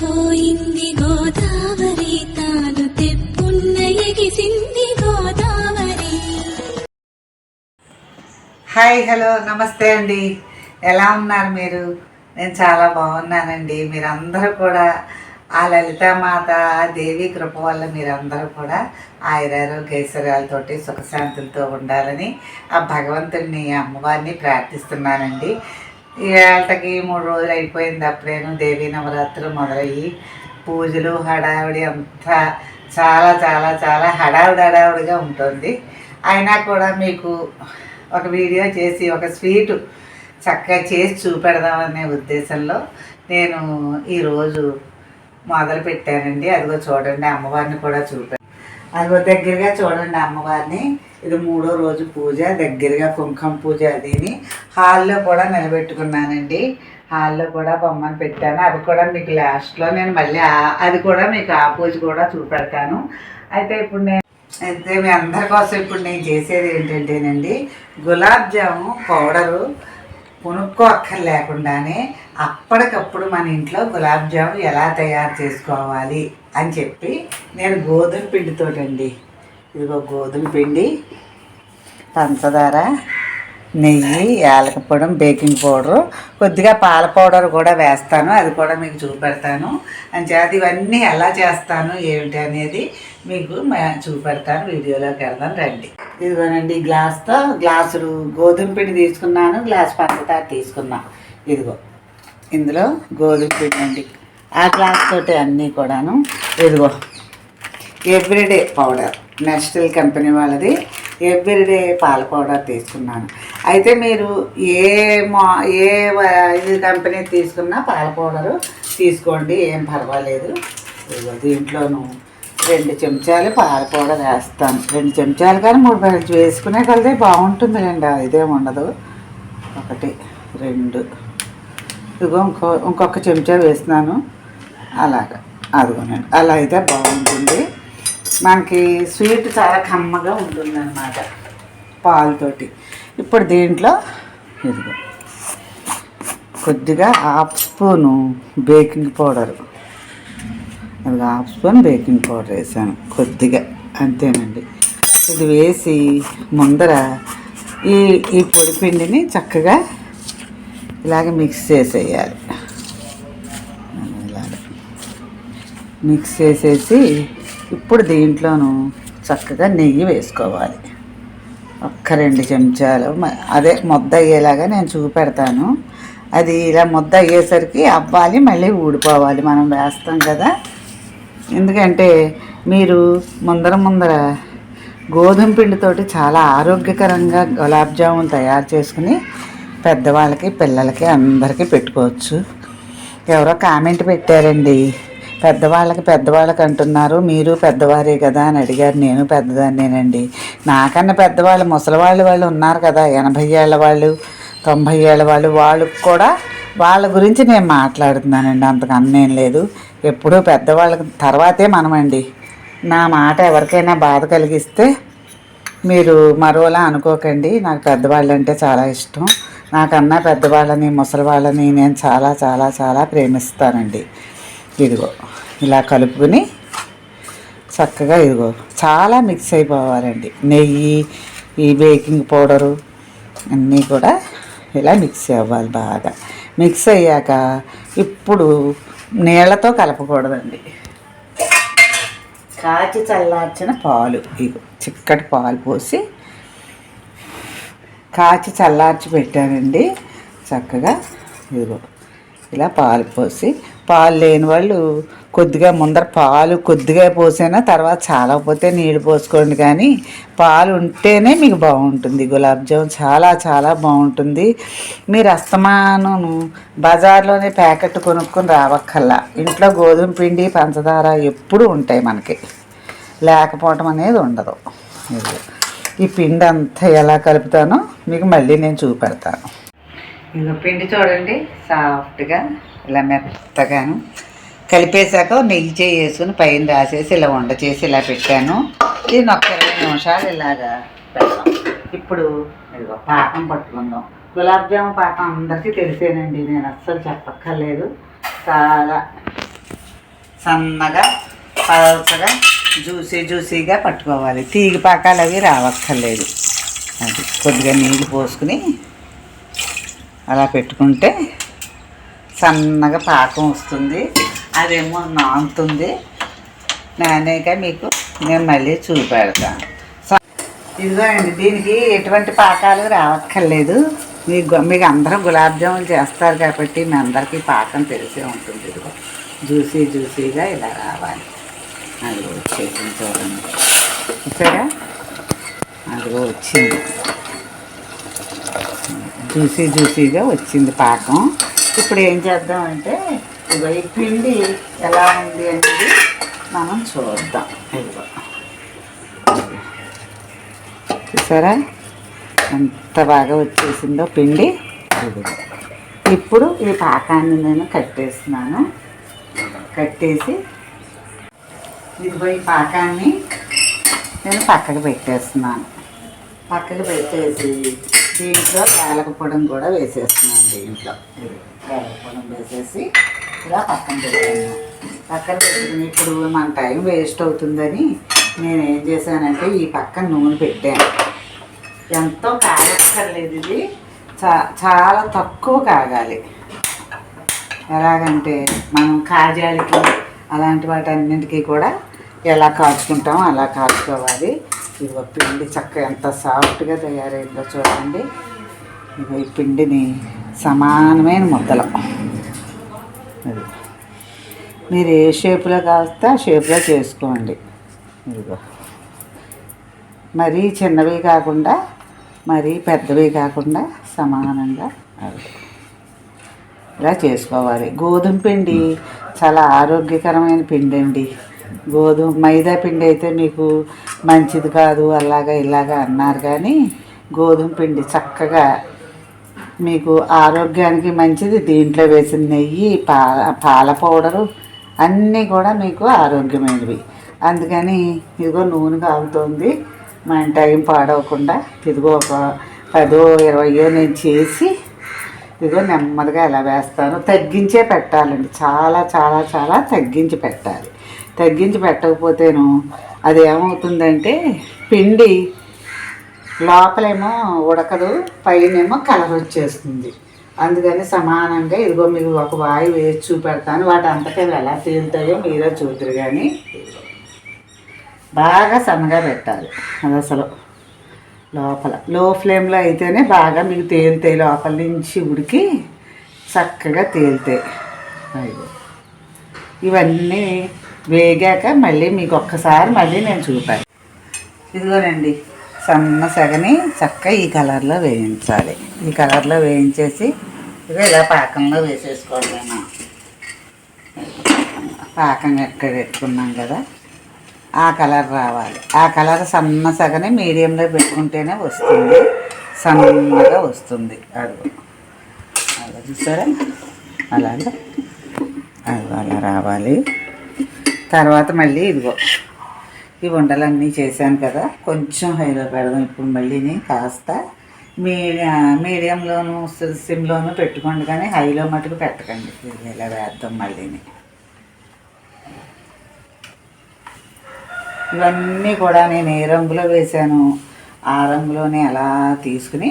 పోయింది గోదావరి తాను తెప్పున్న ఎగిసింది Godavari. Hi, hello, నమస్తే అండి. ఎలా ఉన్నారు మీరు? నేను చాలా బాగున్నానండి. మీరందరూ కూడా ఆ లలితామాత దేవి కృప వల్ల మీరందరూ కూడా ఆయురారోగ్యైశ్వర్యాలతోటి సుఖశాంతులతో ఉండాలని ఆ భగవంతుడిని అమ్మవారిని ప్రార్థిస్తున్నానండి. ఈ వేళకి 3 రోజులు అయిపోయింది. అప్పుడేను దేవీ నవరాత్రులు మొదలయ్యి పూజలు హడావిడి అంతా చాలా చాలా చాలా హడావిడిగా ఉంటుంది. అయినా కూడా మీకు ఒక వీడియో చేసి ఒక స్వీటు చక్కగా చేసి చూపెడదామనే ఉద్దేశంలో నేను ఈరోజు మొదలు పెట్టానండి. అదిగో చూడండి, అమ్మవారిని కూడా అదిగో దగ్గరగా చూడండి అమ్మవారిని. ఇది 3వ రోజు పూజ, దగ్గరగా కుంకుమ పూజ. అదిని హాల్లో కూడా నిలబెట్టుకున్నానండి. హాల్లో కూడా బొమ్మను పెట్టాను. అది కూడా మీకు లాస్ట్లో నేను మళ్ళీ అది కూడా మీకు ఆ పూజ కూడా చూపెడతాను. అయితే మీ అందరి కోసం ఇప్పుడు నేను చేసేది ఏంటంటేనండి, గులాబ్ జాము పౌడరు కొనుక్కోక్కర్లేకుండానే అప్పటికప్పుడు మన ఇంట్లో గులాబ్ జాము ఎలా తయారు చేసుకోవాలి అని చెప్పి నేను గోధుమ పిండితోటండి, ఇదిగో గోధుమ పిండి, పంచదార, నెయ్యి, యాలకపొడి, బేకింగ్ పౌడరు, కొద్దిగా పాల పౌడర్ కూడా వేస్తాను. అది కూడా మీకు చూపెడతాను. అంచేత ఇవన్నీ ఎలా చేస్తాను ఏమిటి అనేది మీకు చూపెడతాను. వీడియోలోకి వెళ్దాం రండి. ఇదిగోనండి, గ్లాసులు గోధుమ పిండి తీసుకున్నాను, గ్లాస్ పంచదార తీసుకున్నాను. ఇదిగో ఇందులో గోధుమ పిండి అండి. ఆ గ్లాస్ తోటి అన్నీ కూడాను. ఇదిగో ఎవ్రీడే పౌడర్, నెస్టల్ కంపెనీ వాళ్ళది ఎవ్రీడే పాల పౌడర్ తీసుకున్నాను. అయితే మీరు ఏ కంపెనీ తీసుకున్నా పాల పౌడరు తీసుకోండి, ఏం పర్వాలేదు. ఇదిగో దీంట్లోనూ 2 చెంచాలు పాల పౌడర్ వేస్తాను. 2 చెంచాలు కానీ 3 వేసుకునే కలితే బాగుంటుంది లేండి, ఇదేం ఉండదు. 1, 2, ఇదిగో ఇంకొక చెంచా వేస్తున్నాను. అలాగా అదిగోనండి, అలా అయితే బాగుంటుంది. మనకి స్వీట్ చాలా కమ్మగా ఉంటుందన్నమాట పాలతోటి. ఇప్పుడు దీంట్లో ఇదిగో కొద్దిగా 1/2 స్పూను బేకింగ్ పౌడరు, అది 1/2 స్పూన్ బేకింగ్ పౌడర్ వేసాను కొద్దిగా, అంతేనండి. ఇది వేసి ముందర ఈ పొడి పిండిని చక్కగా ఇలాగ మిక్స్ చేసేయాలి. ఇలాగ మిక్స్ చేసేసి ఇప్పుడు దీంట్లోనూ చక్కగా నెయ్యి వేసుకోవాలి. 2 చెంచాలు, అదే ముద్ద అయ్యేలాగా నేను చూపెడతాను. అది ఇలా ముద్ద అయ్యేసరికి అవ్వాలి, మళ్ళీ ఊడిపోవాలి, మనం వేస్తాం కదా. ఎందుకంటే మీరు ముందర గోధుమ పిండితోటి చాలా ఆరోగ్యకరంగా గులాబ్ జామున్ తయారు చేసుకుని పెద్దవాళ్ళకి పిల్లలకి అందరికీ పెట్టుకోవచ్చు. ఎవరో కామెంట్ పెట్టారండి, పెద్దవాళ్ళకి అంటున్నారు, మీరు పెద్దవారే కదా అని అడిగారు. నేను పెద్దదాన్నేనండి. నాకన్నా పెద్దవాళ్ళు ముసలివాళ్ళు ఉన్నారు కదా, 80 ఏళ్ళ వాళ్ళు, 90 ఏళ్ళ వాళ్ళు, వాళ్ళకి కూడా వాళ్ళ గురించి నేను మాట్లాడుతున్నానండి. అంతకన్నేం లేదు. ఎప్పుడూ పెద్దవాళ్ళకి తర్వాతే మనమండి. నా మాట ఎవరికైనా బాధ కలిగిస్తే మీరు మరోలా అనుకోకండి. నాకు పెద్దవాళ్ళు అంటే చాలా ఇష్టం. నాకన్నా పెద్దవాళ్ళని ముసలివాళ్ళని నేను చాలా చాలా చాలా ప్రేమిస్తానండి. ఇదిగో ఇలా కలుపుకుని చక్కగా ఇదిగో చాలా మిక్స్ అయిపోవాలండి. నెయ్యి, ఈ బేకింగ్ పౌడరు అన్నీ కూడా ఇలా మిక్స్ అవ్వాలి. బాగా మిక్స్ అయ్యాక ఇప్పుడు నీళ్ళతో కలపకూడదండి. కాచి చల్లార్చిన పాలు, ఇగో చిక్కటి పాలు పోసి కాచి చల్లార్చి పెట్టానండి. చక్కగా ఇదిగో ఇలా పాలు పోసి, పాలు లేని వాళ్ళు కొద్దిగా ముందర పాలు కొద్దిగా పోసినా తర్వాత చాలకపోతే నీళ్ళు పోసుకోండి. కానీ పాలు ఉంటేనే మీకు బాగుంటుంది. గులాబ్ జామున్ చాలా చాలా బాగుంటుంది. మీరు అస్తమానం బజార్లోనే ప్యాకెట్ కొనుక్కొని రావక్కల్లా. ఇంట్లో గోధుమ పిండి, పంచదార ఎప్పుడూ ఉంటాయి మనకి, లేకపోవటం అనేది ఉండదు. ఈ పిండి అంతా ఎలా కలుపుతానో మీకు మళ్ళీ నేను చూపెడతాను. ఇక పిండి చూడండి, సాఫ్ట్గా ఇలా మెత్తగాను కలిపేశాక నెయ్యి వేసుకుని పైన రాసేసి ఇలా వండ చేసి ఇలా పెట్టాను. దీన్ని ఒక 20 నిమిషాలు ఇలాగా పెడతాం. ఇప్పుడు ఇదిగో పాకం పట్టుకుందాం. గులాబ్ జాము పాకం అందరికీ తెలిసేనండి, నేను అస్సలు చెప్పక్కర్లేదు. చాలా సన్నగా పలచగా జ్యూసీగా పట్టుకోవాలి. తీగ పాకాలు అవి రావక్కర్లేదు. అది కొద్దిగా నీళ్ళు పోసుకుని అలా పెట్టుకుంటే సన్నగా పాకం వస్తుంది. అదేమో నానుతుంది. నానేక మీకు నేను మళ్ళీ చూపెడతాను. ఇదిగో అండి, దీనికి ఎటువంటి పాకాలు రావక్కర్లేదు. మీకు అందరూ గులాబ్ జాములు చేస్తారు కాబట్టి మీ అందరికీ పాకం తెలిసే ఉంటుంది. ఇదిగో జ్యూసీగా ఇలా రావాలి. అదిగో వచ్చేసింది చూడండి. చూసారా, అదిగో వచ్చింది. జ్యూసీగా వచ్చింది పాకం. ఇప్పుడు ఏం చేద్దామంటే ఇదిగో ఈ పిండి ఎలా ఉంది అనేది మనం చూద్దాం. ఇదిగో చూసారా ఎంత బాగా వచ్చేసిందో పిండి. ఇప్పుడు ఈ పాకాన్ని నేను కట్టేస్తున్నాను. కట్టేసి ఇదిగో ఈ పాకాన్ని నేను పక్కకు పెట్టేస్తున్నాను. పక్కకు పెట్టేసి దీంట్లో యాలకపొడం కూడా వేసేస్తున్నాను. దీంట్లో యాలకపొడం వేసేసి ఇలా పక్కన పెట్టాను. పక్కన పెట్టుకుని ఇప్పుడు మన టైం వేస్ట్ అవుతుందని నేను ఏం చేశానంటే ఈ పక్కన నూనె పెట్టాను. ఎంతో కాగక్కర్లేదు, ఇది చాలా తక్కువ కాగాలి. ఎలాగంటే మనం కాజాలకి అలాంటి వాటన్నింటికి కూడా ఎలా కాచుకుంటామో అలా కాచుకోవాలి. ఇదిగో పిండి చక్కగా ఎంత సాఫ్ట్గా తయారైందో చూడండి. ఇదిగో ఈ పిండిని సమానమైన ముద్దలు అది మీరు ఏ షేపులో కాస్తే ఆ షేపులో చేసుకోండి. ఇదిగో మరీ చిన్నవి కాకుండా మరీ పెద్దవి కాకుండా సమానంగా ఇలా చేసుకోవాలి. గోధుమ పిండి చాలా ఆరోగ్యకరమైన పిండి అండి. మైదా పిండి అయితే మీకు మంచిది కాదు అలాగా ఇలాగా అన్నారు, కానీ గోధుమ పిండి చక్కగా మీకు ఆరోగ్యానికి మంచిది. దీంట్లో వేసిన నెయ్యి, పాల పౌడరు అన్నీ కూడా మీకు ఆరోగ్యమైనవి. అందుకని ఇదిగో నూనె కాగుతుంది. మన టైం పాడవకుండా ఇదిగో ఒక 10-20 నేను చేసి ఇదిగో నెమ్మదిగా ఎలా వేస్తాను. తగ్గించే పెట్టాలండి, చాలా చాలా చాలా తగ్గించి పెట్టాలి. తగ్గించి పెట్టకపోతేను అది ఏమవుతుందంటే పిండి లోపలేమో ఉడకదు, పైనేమో కలర్ వచ్చేస్తుంది. అందుకని సమానంగా ఇదిగో మీకు ఒక వాయి వేసి చూపెడతాను. వాటి అంతకే ఎలా తేలుతాయో మీరే చూద్దరు. కానీ బాగా సన్నగా పెట్టాలి. అది అసలు లోపల లో ఫ్లేమ్లో అయితేనే బాగా మీకు తేలుతాయి. లోపల నుంచి ఉడికి చక్కగా తేలుతాయి. అయ్యో ఇవన్నీ వేగాక మళ్ళీ మీకు ఒక్కసారి మళ్ళీ నేను చూపాను. ఇదిగోనండి, సన్న సగని చక్కగా ఈ కలర్లో వేయించాలి. ఈ కలర్లో వేయించేసి ఇదిగో ఇలా పాకంలో వేసేసుకోవడం. పాకం ఎక్కడ పెట్టుకున్నాం కదా ఆ కలర్ రావాలి. ఆ కలర్ సన్న సగని మీడియంలో పెట్టుకుంటేనే వస్తుంది, సన్నగా వస్తుంది. అది అలా చూసారా, అలాగే అది అలా రావాలి. తర్వాత మళ్ళీ ఇదిగో ఈ ఉండలన్నీ చేశాను కదా, కొంచెం హైలో పెడదాం. ఇప్పుడు మళ్ళీని కాస్త మీడియంలోను సిమ్లోను పెట్టుకోండి, కానీ హైలో మటుకు పెట్టకండి. ఇది ఇలా వేద్దాం మళ్ళీని. ఇవన్నీ కూడా నేను ఏ రంగులో వేసాను ఆ రంగులోనే అలా తీసుకుని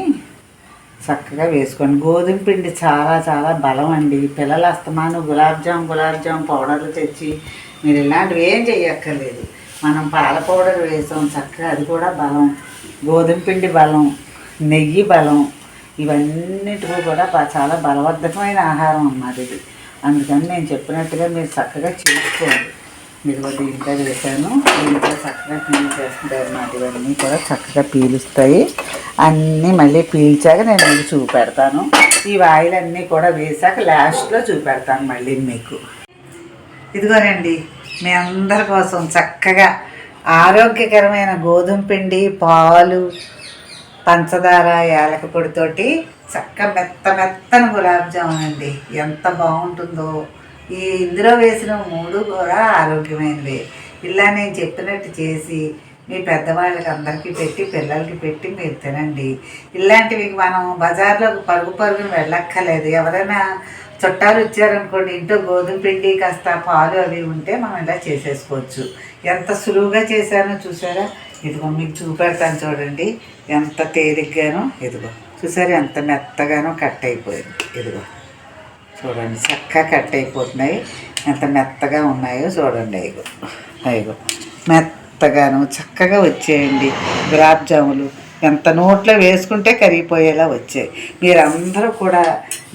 చక్కగా వేసుకోండి. గోధుమ పిండి చాలా చాలా బలం అండి. పిల్లలు అస్తమాను గులాబ్ జామ్ పౌడర్లు తెచ్చి మీరు ఇలాంటివి ఏం చేయక్కర్లేదు. మనం పాల పౌడర్ వేసాం చక్కగా, అది కూడా బలం. గోధుమ పిండి బలం, నెయ్యి బలం, ఇవన్నిటికీ కూడా చాలా బలవర్ధకమైన ఆహారం అన్నమాట ఇది. అందుకని నేను చెప్పినట్టుగా మీరు చక్కగా చేసుకోండి. మీరు దీంట్లో వేసాను, దీంట్లో చక్కగా పీల్చేస్తుంది అన్నమాట. ఇవన్నీ కూడా చక్కగా పీలుస్తాయి. అన్నీ మళ్ళీ పీల్చాక నేను మీకు చూపెడతాను. ఈ వాయిలన్నీ కూడా వేసాక లాస్ట్లో చూపెడతాను మళ్ళీ మీకు. ఇదిగోనండి, మీ అందరి కోసం చక్కగా ఆరోగ్యకరమైన గోధుమ పిండి, పాలు, పంచదార, యాలక పొడితోటి చక్కగా మెత్తని గులాబ్ జామున్ అండి. ఎంత బాగుంటుందో. ఇందులో వేసిన 3 కూడా ఆరోగ్యమైనవే. ఇలా నేను చెప్పినట్టు చేసి మీ పెద్దవాళ్ళకి అందరికీ పెట్టి పిల్లలకి పెట్టి మీరు తినండి. ఇలాంటివి మనం బజార్లో పరుగున వెళ్ళక్కర్లేదు. ఎవరైనా చుట్టాలు వచ్చారనుకోండి, ఇంట్లో గోధుమ పిండి కాస్త పాలు అవి ఉంటే మనం ఇలా చేసేసుకోవచ్చు. ఎంత సులువుగా చేశానో చూసారా? ఇదిగో మీకు చూపెడతాను చూడండి, ఎంత తేలిగ్గానో. ఇదిగో చూసారా ఎంత మెత్తగానో కట్ అయిపోయింది. ఇదిగో చూడండి చక్కగా కట్ అయిపోతున్నాయి, ఎంత మెత్తగా ఉన్నాయో చూడండి. అయ్యో మెత్తగాను చక్కగా వచ్చేయండి గులాబ్ జాములు. ఎంత నోట్లో వేసుకుంటే కరిగిపోయేలా వచ్చాయి. మీరందరూ కూడా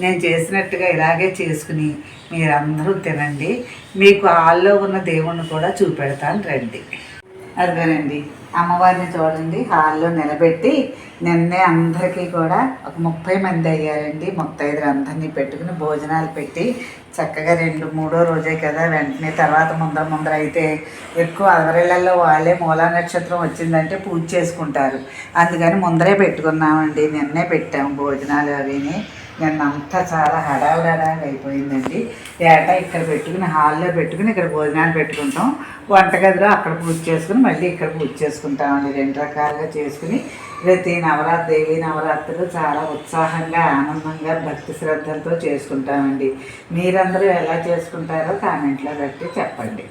నేను చేసినట్టుగా ఇలాగే చేసుకుని మీరందరూ తినండి. మీకు హాల్లో ఉన్న దేవుణ్ణి కూడా చూపెడతాను రండి. అదిగోనండి అమ్మవారిని చూడండి, హాల్లో నిలబెట్టి నిన్నే అందరికీ కూడా ఒక 30 మంది అయ్యారండి. ముత్తైదులు అందరినీ పెట్టుకుని భోజనాలు పెట్టి చక్కగా 2-3 రోజే కదా, వెంటనే తర్వాత ముందర అయితే ఎక్కువ అదవరిళ్ళల్లో వాళ్ళే మూలా నక్షత్రం వచ్చిందంటే పూజ చేసుకుంటారు. అందుకని ముందరే పెట్టుకున్నామండి, నిన్నే పెట్టాము భోజనాలు అవిని. నిన్నంతా చాలా హడావిడి అయిపోయిందండి. ఏటా ఇక్కడ పెట్టుకుని హాల్లో పెట్టుకుని ఇక్కడ భోజనాలు పెట్టుకుంటాం, వంటగదిలో అక్కడ పూజ చేసుకుని మళ్ళీ ఇక్కడ పూజ చేసుకుంటామండి. 2 రకాలుగా చేసుకుని ప్రతి దేవీ నవరాత్రులు చాలా ఉత్సాహంగా ఆనందంగా భక్తి శ్రద్ధలతో చేసుకుంటామండి. మీరందరూ ఎలా చేసుకుంటారో కామెంట్లో పెట్టి చెప్పండి.